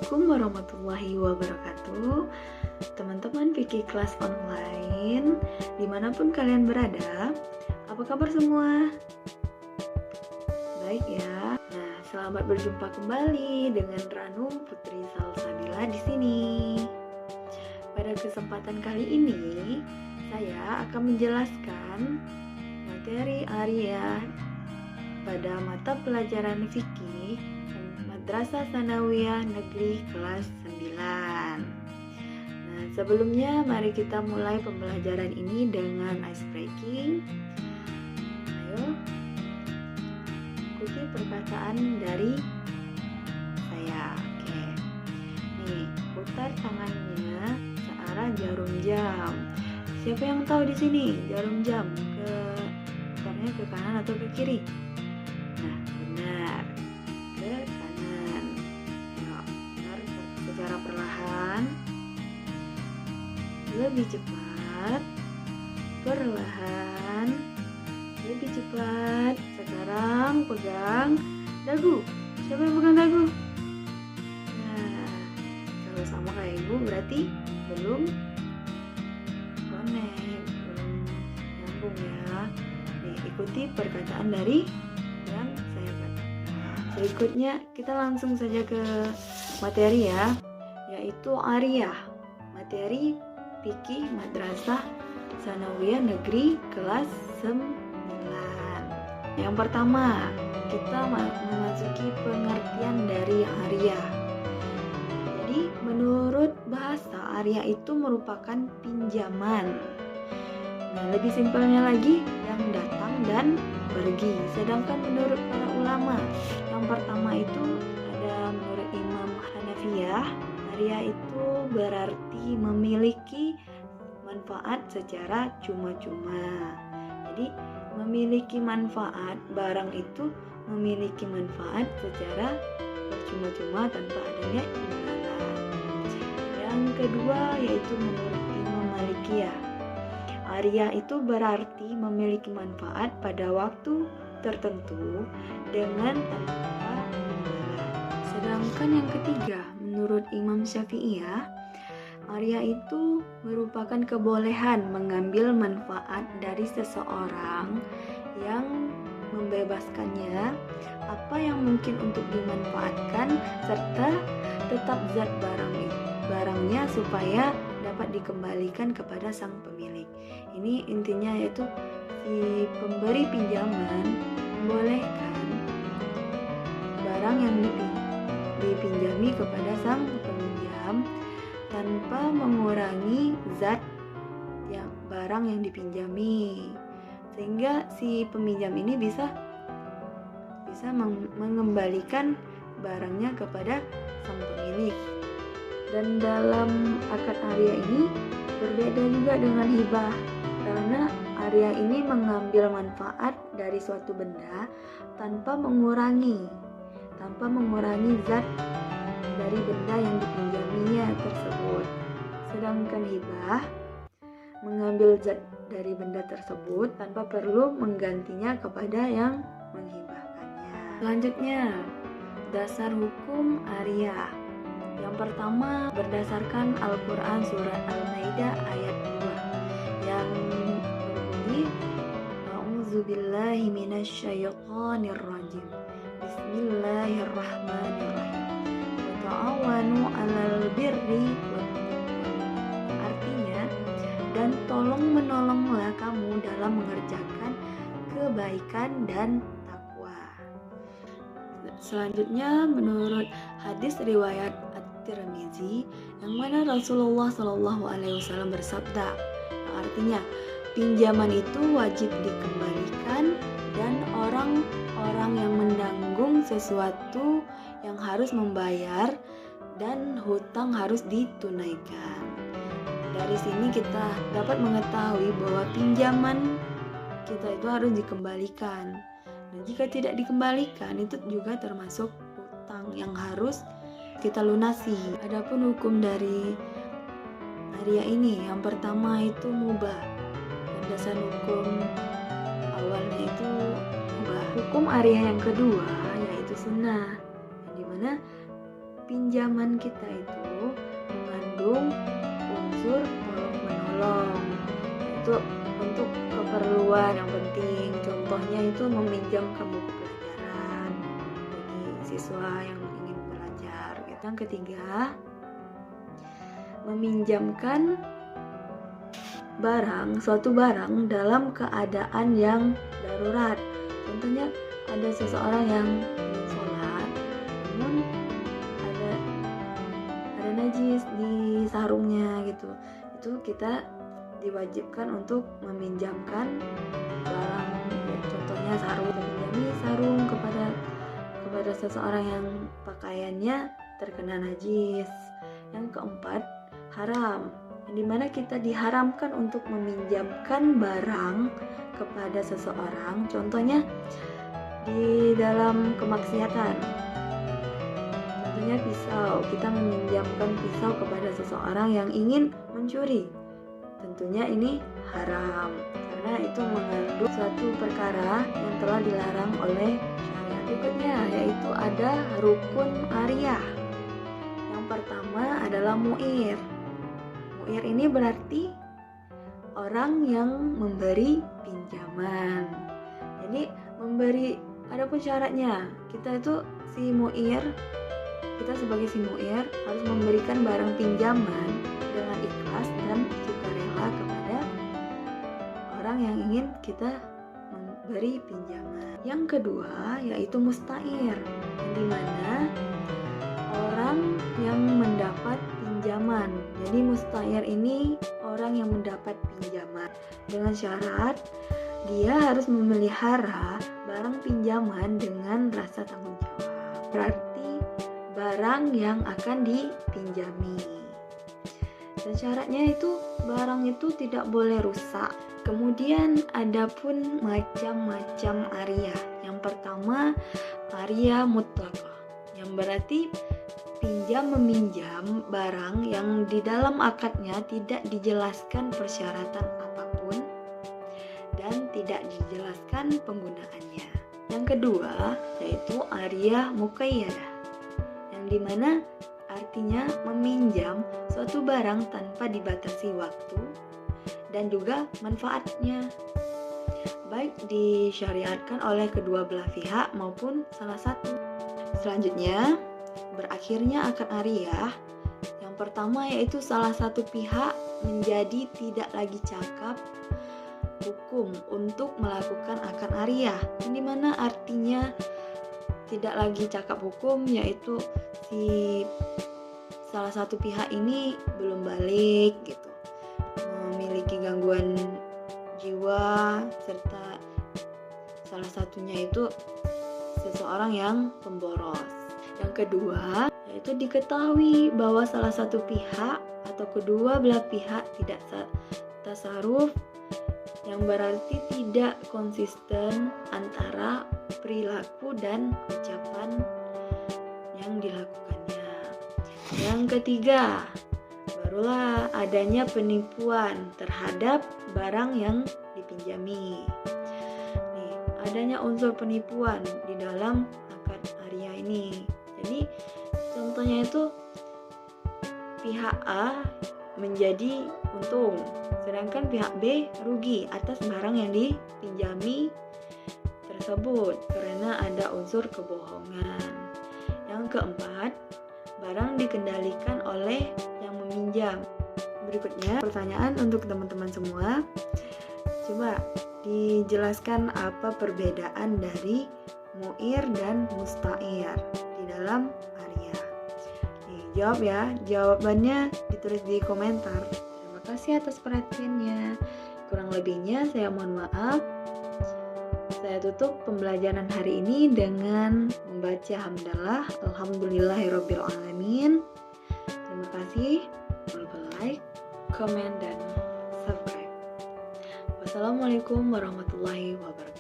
Assalamualaikum warahmatullahi wabarakatuh. Teman-teman fikih kelas online dimanapun kalian berada, apa kabar semua? Baik ya. Nah, selamat berjumpa kembali dengan Ranu Putri Salsabila di sini. Pada kesempatan kali ini, saya akan menjelaskan materi Ariyah pada mata pelajaran fikih Madrasah Tsanawiyah Negeri kelas 9. Nah, sebelumnya mari kita mulai pembelajaran ini dengan ice breaking. Ayo, ikuti perkataan dari saya. Oke. Nih, putar tangannya searah jarum jam. Siapa yang tahu di sini jarum jam putarnya ke kanan atau ke kiri? Nah, benar. Ke kanan. Putar secara perlahan. Lebih cepat. Perlahan. Lebih cepat. Sekarang pegang dagu. Siapa yang pegang dagu? Nah, kalau sama kayak ibu berarti belum connect, belum nyambung ya. Nih, ikuti perkataan dari yang saya katakan. Berikutnya kita langsung saja ke materi ya, yaitu Ariyah, materi fikih Madrasah Tsanawiyah Negeri kelas 9. Yang pertama, kita memasuki pengertian dari Ariyah. Jadi, menurut bahasa, Ariyah itu merupakan pinjaman. Nah, lebih simpelnya lagi, yang datang dan pergi. Sedangkan menurut para ulama, yang pertama itu ada menurut Imam Hanafiyah, Ariyah itu berarti memiliki manfaat secara cuma-cuma. Jadi, memiliki manfaat, barang itu memiliki manfaat secara cuma-cuma tanpa adanya imbalan. Yang kedua yaitu menurut Imam Malikiyah, Ariyah itu berarti memiliki manfaat pada waktu tertentu dengan tanpa imbalan. Sedangkan yang ketiga menurut Imam Syafi'iyah, Ariyah itu merupakan kebolehan mengambil manfaat dari seseorang yang membebaskannya apa yang mungkin untuk dimanfaatkan serta tetap zat barangnya supaya dapat dikembalikan kepada sang pemilik. Ini intinya yaitu si pemberi pinjaman membolehkan barang yang dipinjami kepada sang peminjam tanpa mengurangi zat barang yang dipinjami, sehingga si peminjam ini bisa mengembalikan barangnya kepada sang pemilik. Dan dalam akad Ariyah ini berbeda juga dengan hibah, karena Ariyah ini mengambil manfaat dari suatu benda tanpa mengurangi zat dari benda yang dipinjaminya tersebut. Sedangkan hibah mengambil zat dari benda tersebut tanpa perlu menggantinya kepada yang menghibahkannya. Selanjutnya, dasar hukum Ariyah. Yang pertama berdasarkan Al-Quran surat Al-Maidah ayat 2 yang berbunyi A'udzubillahi minasyaitonirrajim. Bismillahirrahmanirrahim. Ta'awanu 'alal birri wat taqwa. Artinya, dan tolong menolonglah kamu dalam mengerjakan kebaikan dan takwa. Selanjutnya menurut hadis riwayat At-Tirmizi yang mana Rasulullah SAW bersabda, yang artinya pinjaman itu wajib dikembalikan dan orang-orang yang menanggung sesuatu yang harus membayar dan hutang harus ditunaikan. Dari sini kita dapat mengetahui bahwa pinjaman kita itu harus dikembalikan. Dan jika tidak dikembalikan, itu juga termasuk hutang yang harus kita lunasi. Adapun hukum dari Ariyah ini, yang pertama itu mubah. Landasan hukum awalnya itu mubah. Hukum Ariyah yang kedua yaitu sunnah, yang dimana pinjaman kita itu mengandung unsur tolong-menolong, yaitu untuk keperluan yang penting. Contohnya itu meminjamkan buku pelajaran bagi siswa yang ingin belajar. Yang ketiga, meminjamkan suatu barang dalam keadaan yang darurat. Contohnya ada seseorang yang ingin sholat, namun ada najis di sarungnya gitu. Itu kita diwajibkan untuk meminjamkan barang, ya, contohnya sarung. Meminjami sarung kepada seseorang yang pakaiannya terkena najis. Yang keempat, haram, di mana kita diharamkan untuk meminjamkan barang kepada seseorang, contohnya di dalam kemaksiatan. Contohnya pisau, kita meminjamkan pisau kepada seseorang yang ingin mencuri. Tentunya ini haram, karena itu mengandung suatu perkara yang telah dilarang oleh syariat. Berikutnya yaitu ada rukun ariyah. Yang pertama adalah mu'ir. Mu'ir ini berarti orang yang memberi pinjaman. Jadi memberi, adapun syaratnya, kita sebagai si mu'ir harus memberikan barang pinjaman dengan ikhlas dan sukarela kepada orang yang ingin kita memberi pinjaman. Yang kedua yaitu musta'ir, di mana orang yang mendapat pinjaman. Jadi musta'ir ini orang yang mendapat pinjaman dengan syarat dia harus memelihara barang pinjaman dengan rasa tanggung jawab. Berarti barang yang akan dipinjami. Dan syaratnya itu barang itu tidak boleh rusak. Kemudian ada pun macam-macam ariyah. Yang pertama ariyah mutlaqah, yang berarti pinjam meminjam barang yang di dalam akadnya tidak dijelaskan persyaratan apapun dan tidak dijelaskan penggunaannya. Yang kedua yaitu ariyah muqayyadah, yang dimana artinya meminjam suatu barang tanpa dibatasi waktu dan juga manfaatnya, baik disyariatkan oleh kedua belah pihak maupun salah satu. Selanjutnya, berakhirnya akad ariyah yang pertama yaitu salah satu pihak menjadi tidak lagi cakap hukum untuk melakukan akad ariyah, di mana artinya tidak lagi cakap hukum, yaitu si salah satu pihak ini belum balik gitu, memiliki gangguan jiwa, serta salah satunya itu seseorang yang pemboros. Yang kedua yaitu diketahui bahwa salah satu pihak atau kedua belah pihak tidak tasarruf, yang berarti tidak konsisten antara perilaku dan ucapan yang dilakukannya. Yang ketiga, barulah adanya penipuan terhadap barang yang dipinjami. Nih, adanya unsur penipuan di dalam akad ariyah ini. Jadi contohnya itu pihak A menjadi untung, sedangkan pihak B rugi atas barang yang dipinjami tersebut karena ada unsur kebohongan. Yang keempat, barang dikendalikan oleh yang meminjam. Berikutnya pertanyaan untuk teman-teman semua. Coba dijelaskan apa perbedaan dari mu'ir dan musta'ir di dalam ariyah. Nih, jawab ya. Jawabannya ditulis di komentar. Terima kasih atas perhatiannya. Kurang lebihnya saya mohon maaf. Saya tutup pembelajaran hari ini dengan membaca hamdalah alhamdulillahirabbil alamin. Terima kasih. Lupa like, comment, dan subscribe. Wassalamualaikum warahmatullahi wabarakatuh.